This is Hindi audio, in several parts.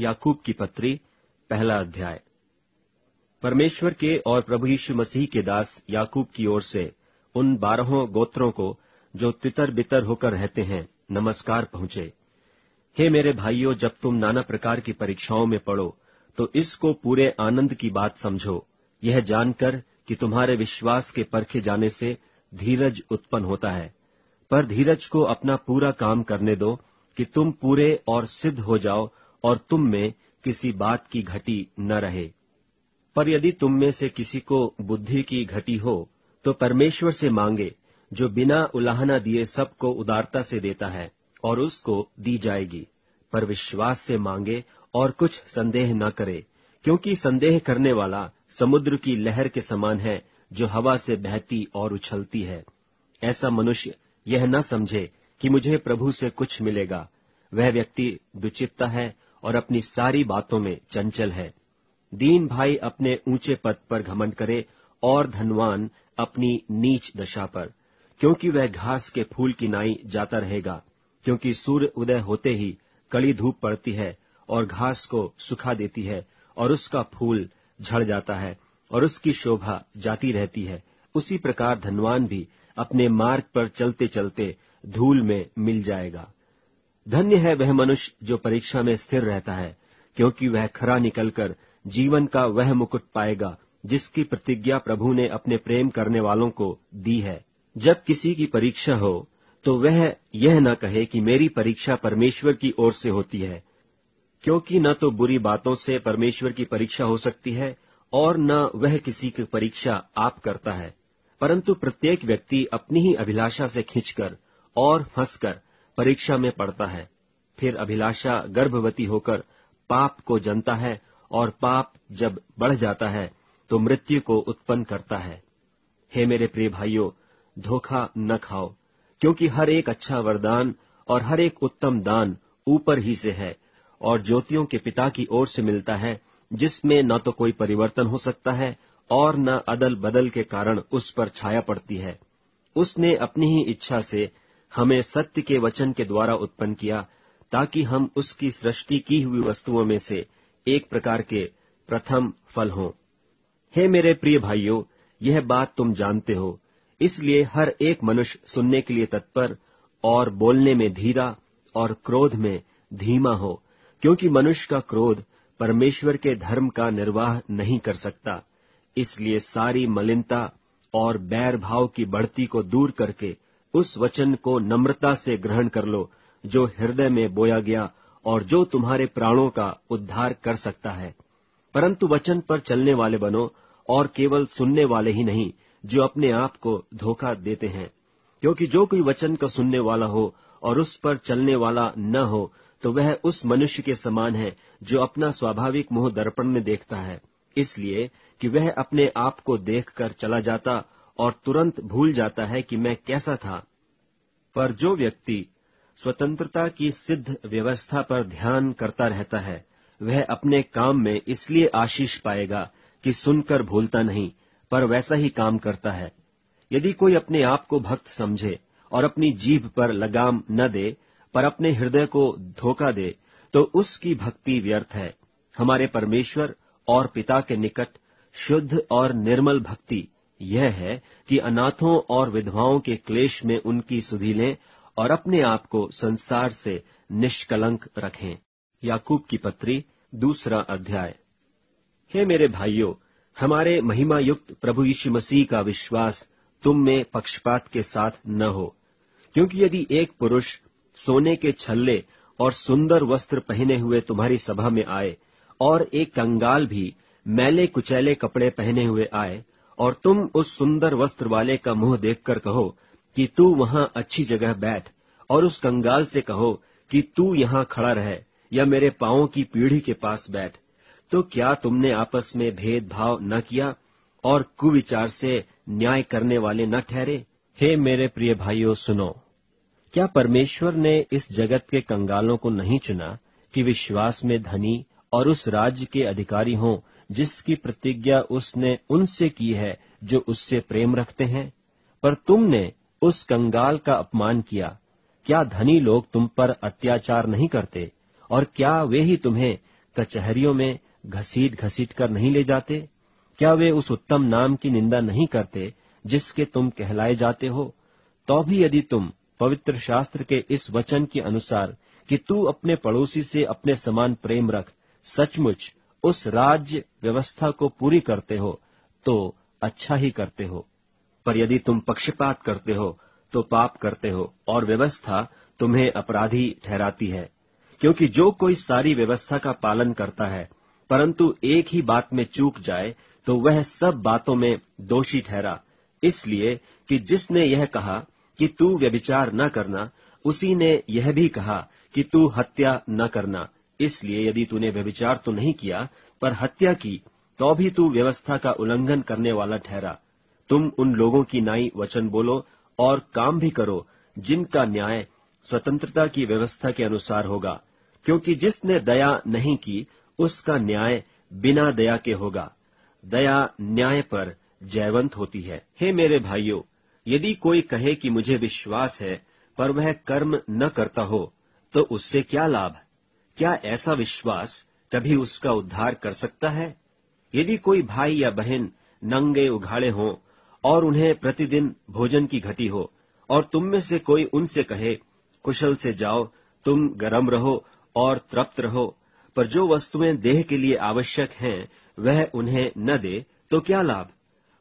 याकूब की पत्री, पहला अध्याय। परमेश्वर के और प्रभु यीशु मसीह के दास याकूब की ओर से उन 12 गोत्रों को जो तितर बितर होकर रहते हैं, नमस्कार पहुंचे। हे मेरे भाइयों, जब तुम नाना प्रकार की परीक्षाओं में पड़ो तो इसको पूरे आनंद की बात समझो, यह जानकर कि तुम्हारे विश्वास के परखे जाने से धीरज उत्पन्न होता है। पर धीरज को अपना पूरा काम करने दो कि तुम पूरे और सिद्ध हो जाओ और तुम में किसी बात की घटी न रहे। पर यदि तुम में से किसी को बुद्धि की घटी हो तो परमेश्वर से मांगे, जो बिना उलाहना दिए सबको उदारता से देता है, और उसको दी जाएगी। पर विश्वास से मांगे और कुछ संदेह न करे, क्योंकि संदेह करने वाला समुद्र की लहर के समान है, जो हवा से बहती और उछलती है। ऐसा मनुष्य यह न समझे कि मुझे प्रभु से कुछ मिलेगा। वह व्यक्ति दुचित्ता है और अपनी सारी बातों में चंचल है। दीन भाई अपने ऊंचे पद पर घमंड करे और धनवान अपनी नीच दशा पर, क्योंकि वह घास के फूल की नाई जाता रहेगा। क्योंकि सूर्य उदय होते ही कड़ी धूप पड़ती है और घास को सुखा देती है, और उसका फूल झड़ जाता है और उसकी शोभा जाती रहती है। उसी प्रकार धनवान भी अपने मार्ग पर चलते चलते धूल में मिल जाएगा। धन्य है वह मनुष्य जो परीक्षा में स्थिर रहता है, क्योंकि वह खरा निकलकर जीवन का वह मुकुट पाएगा जिसकी प्रतिज्ञा प्रभु ने अपने प्रेम करने वालों को दी है। जब किसी की परीक्षा हो तो वह यह न कहे कि मेरी परीक्षा परमेश्वर की ओर से होती है, क्योंकि न तो बुरी बातों से परमेश्वर की परीक्षा हो सकती है और न वह किसी की परीक्षा आप करता है। परंतु प्रत्येक व्यक्ति अपनी ही अभिलाषा से खींचकर और फंसकर परीक्षा में पड़ता है। फिर अभिलाषा गर्भवती होकर पाप को जनता है, और पाप जब बढ़ जाता है तो मृत्यु को उत्पन्न करता है। हे मेरे प्रिय भाइयों, धोखा न खाओ, क्योंकि हर एक अच्छा वरदान और हर एक उत्तम दान ऊपर ही से है और ज्योतियों के पिता की ओर से मिलता है, जिसमें न तो कोई परिवर्तन हो सकता है और न अदल बदल के कारण उस पर छाया पड़ती है। उसने अपनी ही इच्छा से हमें सत्य के वचन के द्वारा उत्पन्न किया, ताकि हम उसकी सृष्टि की हुई वस्तुओं में से एक प्रकार के प्रथम फल हों। हे मेरे प्रिय भाइयों, यह बात तुम जानते हो, इसलिए हर एक मनुष्य सुनने के लिए तत्पर और बोलने में धीरा और क्रोध में धीमा हो, क्योंकि मनुष्य का क्रोध परमेश्वर के धर्म का निर्वाह नहीं कर सकता। इसलिए सारी मलिनता और बैर भाव की बढ़ती को दूर करके उस वचन को नम्रता से ग्रहण कर लो, जो हृदय में बोया गया और जो तुम्हारे प्राणों का उद्धार कर सकता है। परंतु वचन पर चलने वाले बनो, और केवल सुनने वाले ही नहीं, जो अपने आप को धोखा देते हैं। क्योंकि जो कोई वचन का सुनने वाला हो और उस पर चलने वाला न हो, तो वह उस मनुष्य के समान है जो अपना स्वाभाविक मुंह दर्पण में देखता है, इसलिए कि वह अपने आप को देखकर चला जाता और तुरंत भूल जाता है कि मैं कैसा था। पर जो व्यक्ति स्वतंत्रता की सिद्ध व्यवस्था पर ध्यान करता रहता है, वह अपने काम में इसलिए आशीष पाएगा कि सुनकर भूलता नहीं, पर वैसा ही काम करता है। यदि कोई अपने आप को भक्त समझे और अपनी जीभ पर लगाम न दे, पर अपने हृदय को धोखा दे, तो उसकी भक्ति व्यर्थ है। हमारे परमेश्वर और पिता के निकट शुद्ध और निर्मल भक्ति यह है कि अनाथों और विधवाओं के क्लेश में उनकी सुधि लें और अपने आप को संसार से निष्कलंक रखें। याकूब की पत्री, दूसरा अध्याय। हे मेरे भाइयों, हमारे महिमा युक्त प्रभु यीशु मसीह का विश्वास तुम में पक्षपात के साथ न हो, क्योंकि यदि एक पुरुष सोने के छल्ले और सुंदर वस्त्र पहने हुए तुम्हारी सभा में आए, और एक कंगाल भी मैले कुचैले कपड़े पहने हुए आए, और तुम उस सुंदर वस्त्र वाले का मुंह देखकर कहो कि तू वहां अच्छी जगह बैठ, और उस कंगाल से कहो कि तू यहां खड़ा रह या मेरे पांवों की पीढ़ी के पास बैठ, तो क्या तुमने आपस में भेदभाव न किया और कुविचार से न्याय करने वाले न ठहरे? हे मेरे प्रिय भाइयों, सुनो। क्या परमेश्वर ने इस जगत के कंगालों को नहीं चुना कि विश्वास में धनी और उस राज्य के अधिकारी हों जिसकी प्रतिज्ञा उसने उनसे की है जो उससे प्रेम रखते हैं? पर तुमने उस कंगाल का अपमान किया। क्या धनी लोग तुम पर अत्याचार नहीं करते? और क्या वे ही तुम्हें कचहरियों में घसीट घसीट कर नहीं ले जाते? क्या वे उस उत्तम नाम की निंदा नहीं करते जिसके तुम कहलाए जाते हो? तो भी यदि तुम पवित्र शास्त्र के इस वचन के अनुसार कि तू अपने पड़ोसी से अपने समान प्रेम रख, सचमुच उस राज्य व्यवस्था को पूरी करते हो तो अच्छा ही करते हो। पर यदि तुम पक्षपात करते हो तो पाप करते हो, और व्यवस्था तुम्हें अपराधी ठहराती है। क्योंकि जो कोई सारी व्यवस्था का पालन करता है, परंतु एक ही बात में चूक जाए, तो वह सब बातों में दोषी ठहरा। इसलिए कि जिसने यह कहा कि तू व्यभिचार न करना, उसी ने यह भी कहा कि तू हत्या न करना। इसलिए यदि तूने व्यभिचार तो नहीं किया, पर हत्या की, तो भी तू व्यवस्था का उल्लंघन करने वाला ठहरा। तुम उन लोगों की नाई वचन बोलो और काम भी करो जिनका न्याय स्वतंत्रता की व्यवस्था के अनुसार होगा, क्योंकि जिसने दया नहीं की उसका न्याय बिना दया के होगा। दया न्याय पर जयवंत होती है। हे मेरे भाइयों, यदि कोई कहे कि मुझे विश्वास है पर वह कर्म न करता हो, तो उससे क्या लाभ? क्या ऐसा विश्वास कभी उसका उद्धार कर सकता है? यदि कोई भाई या बहन नंगे उघाड़े हों और उन्हें प्रतिदिन भोजन की घटी हो, और तुम में से कोई उनसे कहे, कुशल से जाओ, तुम गर्म रहो और तृप्त रहो, पर जो वस्तुएं देह के लिए आवश्यक हैं वह उन्हें न दे, तो क्या लाभ?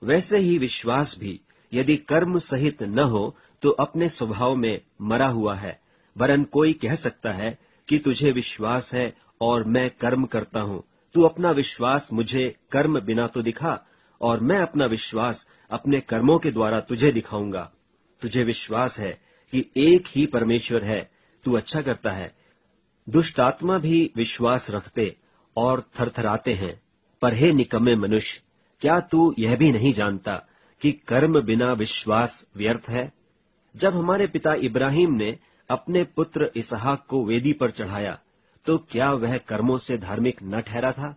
वैसे ही विश्वास भी यदि कर्म सहित न हो तो अपने स्वभाव में मरा हुआ है। वरन कोई कह सकता है कि तुझे विश्वास है और मैं कर्म करता हूँ। तू अपना विश्वास मुझे कर्म बिना तो दिखा, और मैं अपना विश्वास अपने कर्मों के द्वारा तुझे दिखाऊंगा। तुझे विश्वास है कि एक ही परमेश्वर है, तू अच्छा करता है। दुष्ट आत्मा भी विश्वास रखते और थरथराते हैं। पर हे निकम्मे मनुष्य, क्या तू यह भी नहीं जानता कि कर्म बिना विश्वास व्यर्थ है? जब हमारे पिता इब्राहिम ने अपने पुत्र इसहाक को वेदी पर चढ़ाया, तो क्या वह कर्मों से धार्मिक न ठहरा था?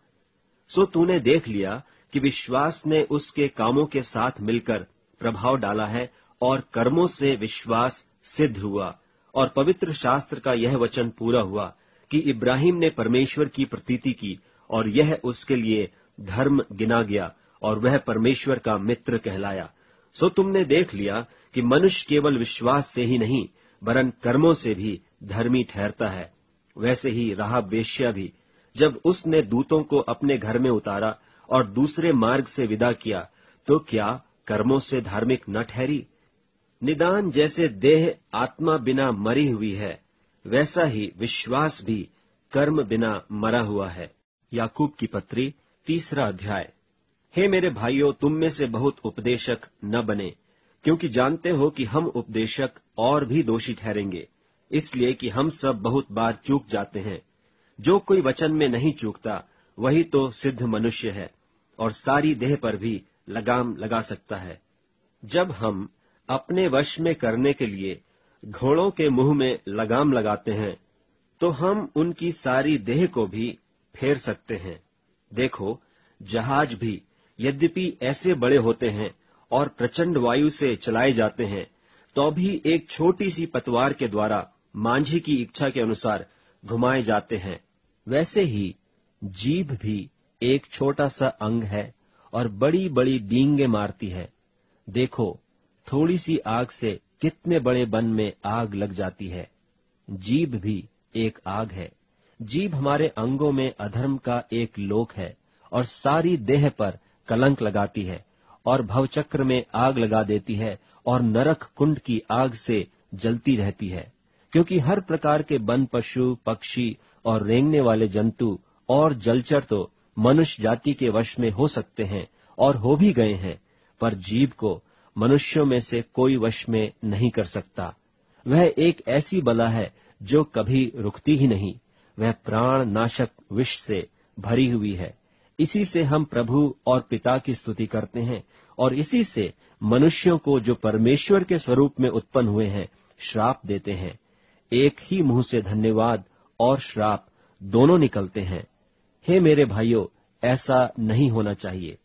सो तूने देख लिया कि विश्वास ने उसके कामों के साथ मिलकर प्रभाव डाला है, और कर्मों से विश्वास सिद्ध हुआ। और पवित्र शास्त्र का यह वचन पूरा हुआ कि इब्राहिम ने परमेश्वर की प्रतीति की, और यह उसके लिए धर्म गिना गया, और वह परमेश्वर का मित्र कहलाया। सो तुमने देख लिया कि मनुष्य केवल विश्वास से ही नहीं, वरन कर्मों से भी धर्मी ठहरता है। वैसे ही राहाब वेश्या भी, जब उसने दूतों को अपने घर में उतारा और दूसरे मार्ग से विदा किया, तो क्या कर्मों से धार्मिक न ठहरी? निदान जैसे देह आत्मा बिना मरी हुई है, वैसा ही विश्वास भी कर्म बिना मरा हुआ है। याकूब की पत्री 3 अध्याय। हे मेरे भाइयों, तुम में से बहुत उपदेशक न बने, क्योंकि जानते हो कि हम उपदेशक और भी दोषी ठहरेंगे, इसलिए कि हम सब बहुत बार चूक जाते हैं। जो कोई वचन में नहीं चूकता वही तो सिद्ध मनुष्य है, और सारी देह पर भी लगाम लगा सकता है। जब हम अपने वश में करने के लिए घोड़ों के मुंह में लगाम लगाते हैं, तो हम उनकी सारी देह को भी फेर सकते हैं। देखो, जहाज भी यद्यपि ऐसे बड़े होते हैं और प्रचंड वायु से चलाए जाते हैं, तो भी एक छोटी सी पतवार के द्वारा मांझी की इच्छा के अनुसार घुमाए जाते हैं। वैसे ही जीभ भी एक छोटा सा अंग है और बड़ी बड़ी डींगे मारती है। देखो, थोड़ी सी आग से कितने बड़े वन में आग लग जाती है। जीभ भी एक आग है। जीभ हमारे अंगों में अधर्म का एक लोक है, और सारी देह पर कलंक लगाती है, और भवचक्र में आग लगा देती है, और नरक कुंड की आग से जलती रहती है। क्योंकि हर प्रकार के वन पशु, पक्षी और रेंगने वाले जंतु और जलचर तो मनुष्य जाति के वश में हो सकते हैं और हो भी गए हैं, पर जीभ को मनुष्यों में से कोई वश में नहीं कर सकता। वह एक ऐसी बला है जो कभी रुकती ही नहीं। वह प्राण नाशक विष से भरी हुई है। इसी से हम प्रभु और पिता की स्तुति करते हैं, और इसी से मनुष्यों को जो परमेश्वर के स्वरूप में उत्पन्न हुए हैं श्राप देते हैं। एक ही मुंह से धन्यवाद और श्राप दोनों निकलते हैं। हे मेरे भाइयों, ऐसा नहीं होना चाहिए।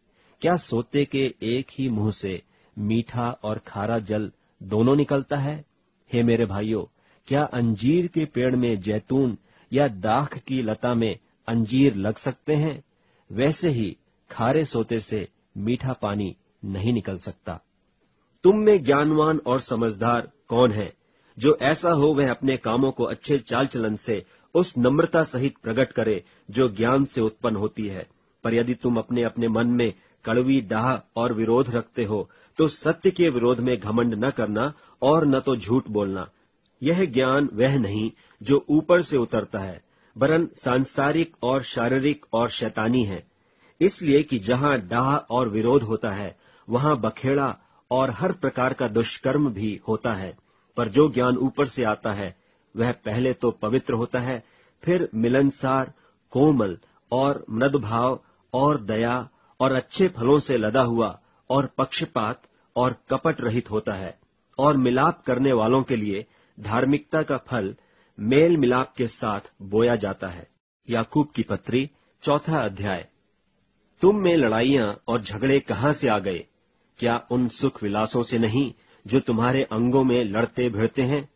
क्या सोते के एक ही मुंह से मीठा और खारा जल दोनों निकलता है? हे मेरे भाइयों, क्या अंजीर के पेड़ में जैतून या दाख की लता में अंजीर लग सकते हैं, वैसे ही खारे सोते से मीठा पानी नहीं निकल सकता। तुम में ज्ञानवान और समझदार कौन है, जो ऐसा हो वह अपने कामों को अच्छे चाल चलन से उस नम्रता सहित प्रकट करे जो ज्ञान से उत्पन्न होती है। पर यदि तुम अपने अपने मन में कड़वी डाह और विरोध रखते हो, तो सत्य के विरोध में घमंड न करना और न तो झूठ बोलना। यह ज्ञान वह नहीं जो ऊपर से उतरता है, वरन सांसारिक और शारीरिक और शैतानी है। इसलिए कि जहां डाह और विरोध होता है, वहां बखेड़ा और हर प्रकार का दुष्कर्म भी होता है। पर जो ज्ञान ऊपर से आता है, वह पहले तो पवित्र होता है, फिर मिलनसार, कोमल और मृदुभाव और दया और अच्छे फलों से लदा हुआ और पक्षपात और कपट रहित होता है, और मिलाप करने वालों के लिए धार्मिकता का फल मेल मिलाप के साथ बोया जाता है। याकूब की पत्री 4 अध्याय। तुम में लड़ाइयां और झगड़े कहां से आ गए? क्या उन सुख विलासों से नहीं जो तुम्हारे अंगों में लड़ते भिड़ते हैं?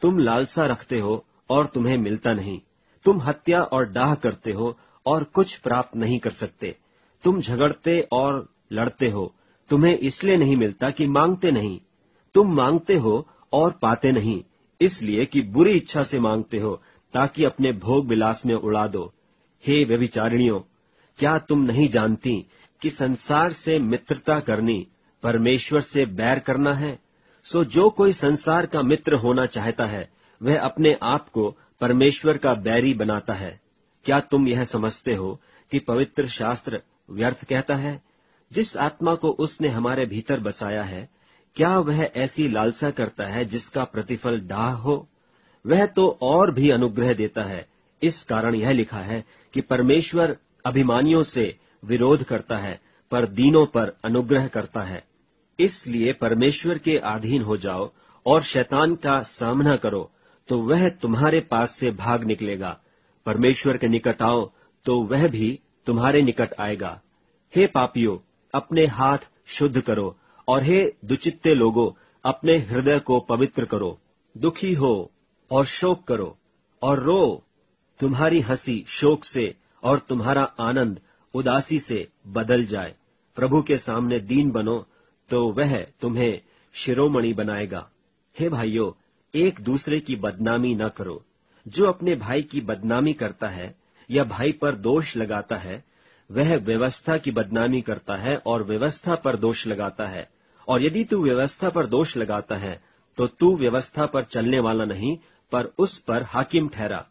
तुम लालसा रखते हो और तुम्हें मिलता नहीं। तुम हत्या और डाह करते हो और कुछ प्राप्त नहीं कर सकते। तुम झगड़ते और लड़ते हो, तुम्हें इसलिए नहीं मिलता कि मांगते नहीं। तुम मांगते हो और पाते नहीं, इसलिए कि बुरी इच्छा से मांगते हो, ताकि अपने भोग विलास में उड़ा दो। हे व्यभिचारिणियों, क्या तुम नहीं जानती कि संसार से मित्रता करनी परमेश्वर से बैर करना है? सो जो कोई संसार का मित्र होना चाहता है, वह अपने आप को परमेश्वर का बैरी बनाता है। क्या तुम यह समझते हो कि पवित्र शास्त्र व्यर्थ कहता है? जिस आत्मा को उसने हमारे भीतर बसाया है, क्या वह ऐसी लालसा करता है जिसका प्रतिफल डाह हो? वह तो और भी अनुग्रह देता है। इस कारण यह लिखा है कि परमेश्वर अभिमानियों से विरोध करता है, पर दीनों पर अनुग्रह करता है। इसलिए परमेश्वर के अधीन हो जाओ और शैतान का सामना करो, तो वह तुम्हारे पास से भाग निकलेगा। परमेश्वर के निकट आओ, तो वह भी तुम्हारे निकट आएगा। हे पापियों, अपने हाथ शुद्ध करो, और हे दुचित्ते लोगों, अपने हृदय को पवित्र करो। दुखी हो और शोक करो और रो। तुम्हारी हंसी शोक से और तुम्हारा आनंद उदासी से बदल जाए। प्रभु के सामने दीन बनो, तो वह तुम्हें शिरोमणि बनाएगा। हे भाइयों, एक दूसरे की बदनामी न करो। जो अपने भाई की बदनामी करता है या भाई पर दोष लगाता है, वह व्यवस्था की बदनामी करता है और व्यवस्था पर दोष लगाता है। और यदि तू व्यवस्था पर दोष लगाता है, तो तू व्यवस्था पर चलने वाला नहीं, पर उस पर हाकिम ठहरा।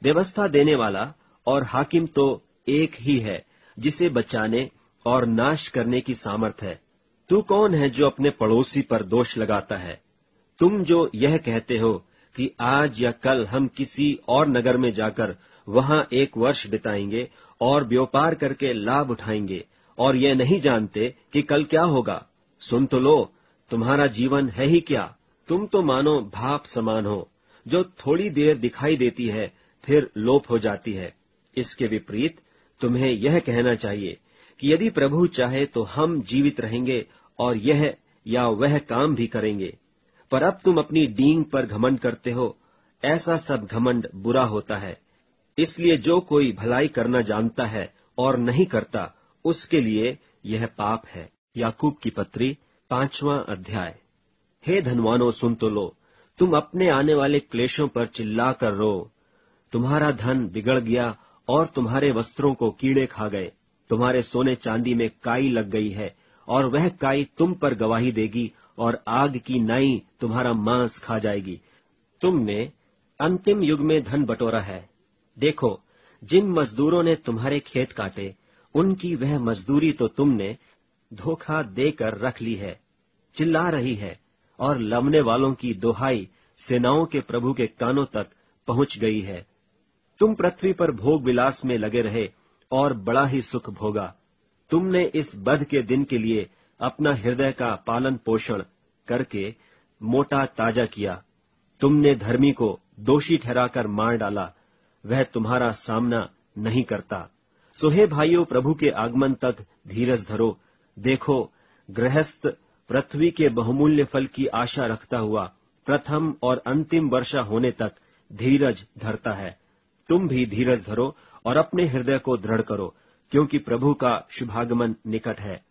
व्यवस्था देने वाला और हाकिम तो एक ही है, जिसे बचाने और नाश करने की सामर्थ है। तू कौन है जो अपने पड़ोसी पर दोष लगाता है? तुम जो यह कहते हो कि आज या कल हम किसी और नगर में जाकर वहां 1 वर्ष बिताएंगे और व्यापार करके लाभ उठाएंगे, और यह नहीं जानते कि कल क्या होगा। सुन तो लो, तुम्हारा जीवन है ही क्या? तुम तो मानो भाप समान हो, जो थोड़ी देर दिखाई देती है, फिर लोप हो जाती है। इसके विपरीत तुम्हें यह कहना चाहिए कि यदि प्रभु चाहे तो हम जीवित रहेंगे और यह या वह काम भी करेंगे। पर अब तुम अपनी डींग पर घमंड करते हो। ऐसा सब घमंड बुरा होता है। इसलिए जो कोई भलाई करना जानता है और नहीं करता, उसके लिए यह पाप है। याकूब की पत्री 5वां अध्याय। हे धनवानों, सुन तो लो, तुम अपने आने वाले क्लेशों पर चिल्ला कर रो। तुम्हारा धन बिगड़ गया और तुम्हारे वस्त्रों को कीड़े खा गए। तुम्हारे सोने चांदी में काई लग गई है, और वह काई तुम पर गवाही देगी, और आग की नाई तुम्हारा मांस खा जाएगी। तुमने अंतिम युग में धन बटोरा है। देखो, जिन मजदूरों ने तुम्हारे खेत काटे, उनकी वह मजदूरी तो तुमने धोखा देकर रख ली है। चिल्ला रही है, और लवने वालों की दोहाई सेनाओं के प्रभु के कानों तक पहुंच गई है। तुम पृथ्वी पर भोग विलास में लगे रहे और बड़ा ही सुख भोगा। तुमने इस बध के दिन के लिए अपना हृदय का पालन पोषण करके मोटा ताजा किया। तुमने धर्मी को दोषी ठहराकर मार डाला, वह तुम्हारा सामना नहीं करता। सो हे भाइयों, प्रभु के आगमन तक धीरज धरो। देखो, गृहस्थ पृथ्वी के बहुमूल्य फल की आशा रखता हुआ प्रथम और अंतिम वर्षा होने तक धीरज धरता है। तुम भी धीरज धरो और अपने हृदय को दृढ़ करो, क्योंकि प्रभु का शुभागमन निकट है।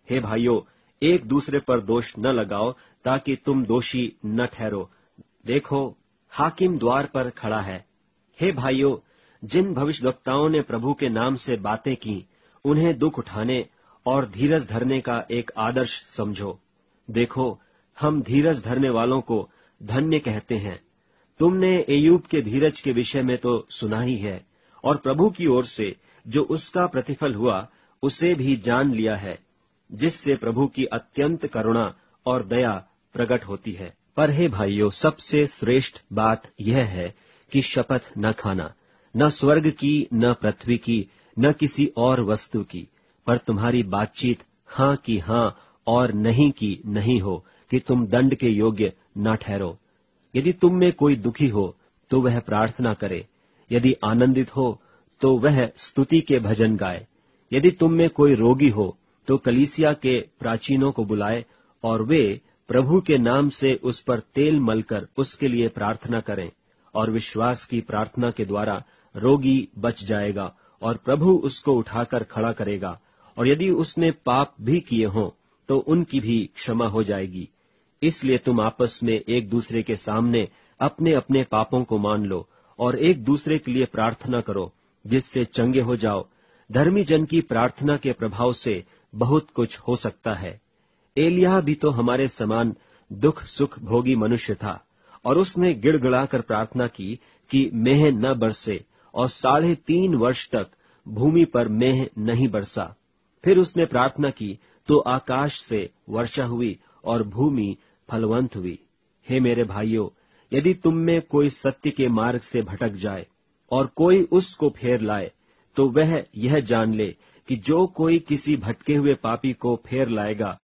हे भाइयों, एक दूसरे पर दोष न लगाओ, ताकि तुम दोषी न ठहरो। देखो, हाकिम द्वार पर खड़ा है। हे भाइयों, जिन भविष्यद्वक्ताओं ने प्रभु के नाम से बातें की, उन्हें दुख उठाने और धीरज धरने का एक आदर्श समझो। देखो, हम धीरज धरने वालों को धन्य कहते हैं। तुमने एयूब के धीरज के विषय में तो सुना ही है, और प्रभु की ओर से जो उसका प्रतिफल हुआ उसे भी जान लिया है, जिससे प्रभु की अत्यंत करुणा और दया प्रकट होती है। पर हे भाइयों, सबसे श्रेष्ठ बात यह है कि शपथ न खाना, न स्वर्ग की, न पृथ्वी की, न किसी और वस्तु की, पर तुम्हारी बातचीत हाँ की हाँ और नहीं की नहीं हो, कि तुम दंड के योग्य न ठहरो। यदि तुम में कोई दुखी हो तो वह प्रार्थना करे, यदि आनंदित हो तो वह स्तुति के भजन गाए। यदि तुम में कोई रोगी हो तो कलीसिया के प्राचीनों को बुलाए, और वे प्रभु के नाम से उस पर तेल मलकर उसके लिए प्रार्थना करें, और विश्वास की प्रार्थना के द्वारा रोगी बच जाएगा और प्रभु उसको उठाकर खड़ा करेगा। और यदि उसने पाप भी किए हों तो उनकी भी क्षमा हो जाएगी। इसलिए तुम आपस में एक दूसरे के सामने अपने अपने पापों को मान लो और एक दूसरे के लिए प्रार्थना करो, जिससे चंगे हो जाओ। धर्मी जन की प्रार्थना के प्रभाव से बहुत कुछ हो सकता है। एलिय्याह भी तो हमारे समान दुख सुख भोगी मनुष्य था, और उसने गिड़गिड़ाकर प्रार्थना की कि मेंह न बरसे, और 3.5 वर्ष तक भूमि पर मेंह नहीं बरसा। फिर उसने प्रार्थना की तो आकाश से वर्षा हुई और भूमि फलवंत हुई। हे मेरे भाइयों, यदि तुम में कोई सत्य के मार्ग से भटक जाए और कोई उसको फेर लाए, तो वह यह जान ले कि जो कोई किसी भटके हुए पापी को फेर लाएगा,